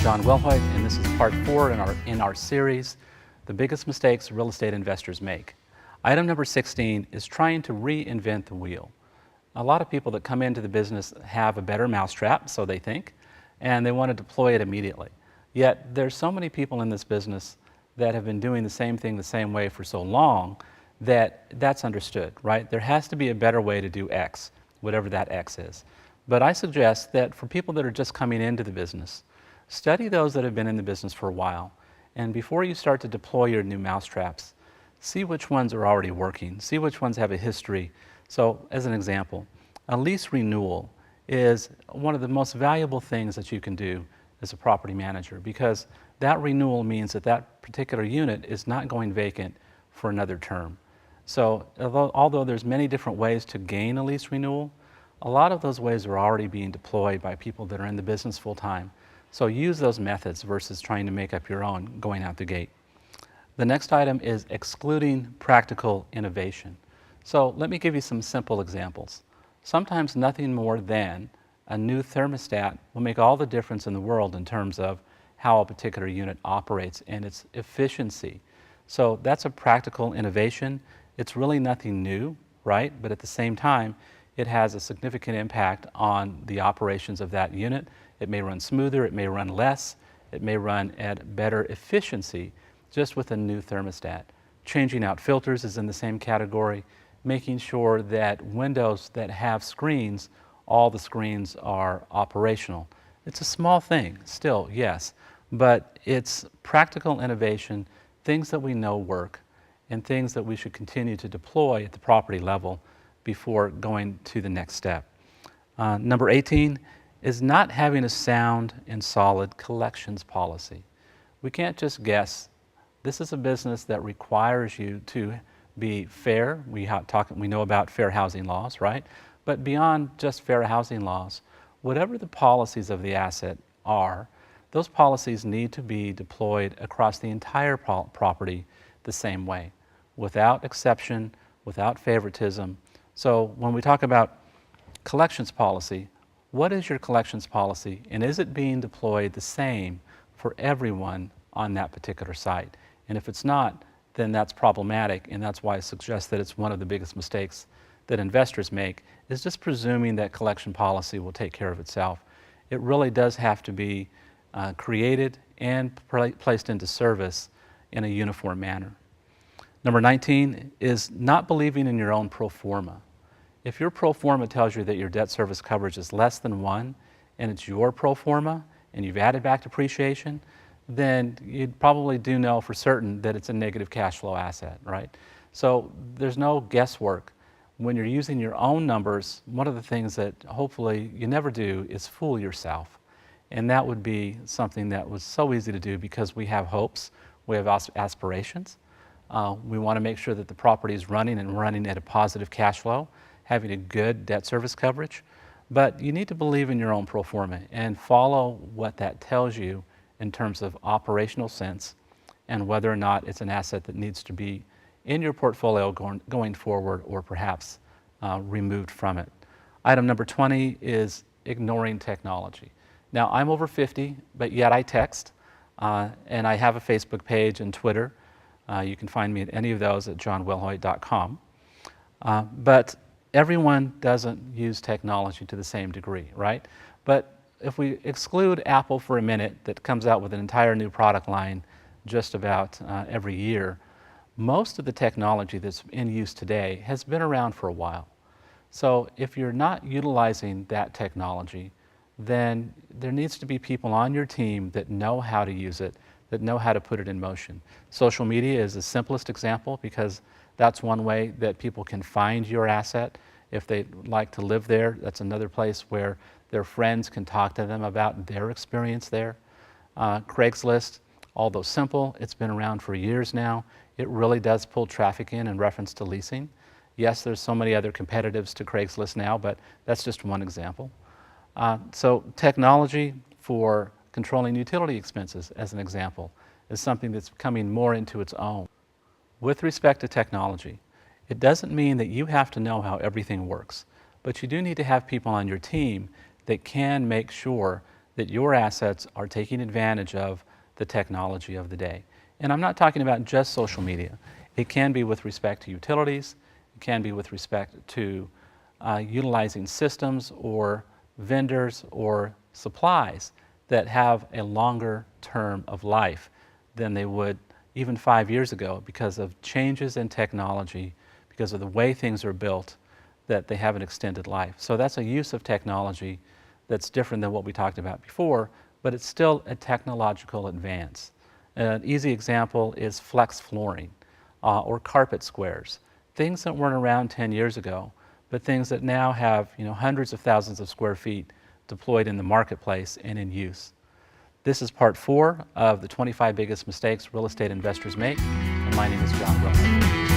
John Wilhoit, and this is part 4 in our series, The Biggest Mistakes Real Estate Investors Make. Item number 16 is trying to reinvent the wheel. A lot of people that come into the business have a better mousetrap, so they think, and they want to deploy it immediately. Yet there's so many people in this business that have been doing the same thing the same way for so long that that's understood, right? There has to be a better way to do X, whatever that X is. But I suggest that for people that are just coming into the business, study those that have been in the business for a while. And before you start to deploy your new mousetraps, see which ones are already working, see which ones have a history. So as an example, a lease renewal is one of the most valuable things that you can do as a property manager, because that renewal means that that particular unit is not going vacant for another term. So although there's many different ways to gain a lease renewal, a lot of those ways are already being deployed by people that are in the business full time. So use those methods versus trying to make up your own going out the gate. The next item is excluding practical innovation. So let me give you some simple examples. Sometimes nothing more than a new thermostat will make all the difference in the world in terms of how a particular unit operates and its efficiency. So that's a practical innovation. It's really nothing new, right? But at the same time, it has a significant impact on the operations of that unit. It may run smoother, it may run less, it may run at better efficiency just with a new thermostat. Changing out filters is in the same category, making sure that windows that have screens, all the screens are operational. It's a small thing, still, yes, but it's practical innovation, things that we know work, and things that we should continue to deploy at the property level before going to the next step. Number 18 is not having a sound and solid collections policy. We can't just guess. This is a business that requires you to be fair. We know about fair housing laws, right? But beyond just fair housing laws, whatever the policies of the asset are, those policies need to be deployed across the entire property the same way, without exception, without favoritism. So when we talk about collections policy, what is your collections policy, and is it being deployed the same for everyone on that particular site? And if it's not, then that's problematic, and that's why I suggest that it's one of the biggest mistakes that investors make, is just presuming that collection policy will take care of itself. It really does have to be created and placed into service in a uniform manner. Number 19 is not believing in your own pro forma. If your pro forma tells you that your debt service coverage is less than 1, and it's your pro forma, and you've added back depreciation, then you probably do know for certain that it's a negative cash flow asset, right? So there's no guesswork. When you're using your own numbers, one of the things that hopefully you never do is fool yourself. And that would be something that was so easy to do because we have hopes, we have aspirations. We want to make sure that the property is running and running at a positive cash flow, having a good debt service coverage. But you need to believe in your own pro forma and follow what that tells you in terms of operational sense and whether or not it's an asset that needs to be in your portfolio going forward or perhaps removed from it. Item number 20 is ignoring technology. Now, I'm over 50, but yet I text, and I have a Facebook page and Twitter. You can find me at any of those at johnwilhoit.com. But everyone doesn't use technology to the same degree, right? But if we exclude Apple for a minute, that comes out with an entire new product line just about every year, most of the technology that's in use today has been around for a while. So if you're not utilizing that technology, then there needs to be people on your team that know how to use it, that know how to put it in motion. Social media is the simplest example because that's one way that people can find your asset. If they like to live there, that's another place where their friends can talk to them about their experience there. Craigslist, although simple, it's been around for years now. It really does pull traffic in reference to leasing. Yes, there's so many other competitors to Craigslist now, but that's just one example. So technology for controlling utility expenses, as an example, is something that's coming more into its own. With respect to technology, it doesn't mean that you have to know how everything works, but you do need to have people on your team that can make sure that your assets are taking advantage of the technology of the day. And I'm not talking about just social media. It can be with respect to utilities, it can be with respect to utilizing systems or vendors or supplies that have a longer term of life than they would even 5 years ago because of changes in technology, because of the way things are built, that they have an extended life. So that's a use of technology that's different than what we talked about before, but it's still a technological advance. An easy example is flex flooring or carpet squares, things that weren't around 10 years ago, but things that now have hundreds of thousands of square feet deployed in the marketplace and in use. This is part 4 of the 25 biggest mistakes real estate investors make, and my name is John Wilhoit.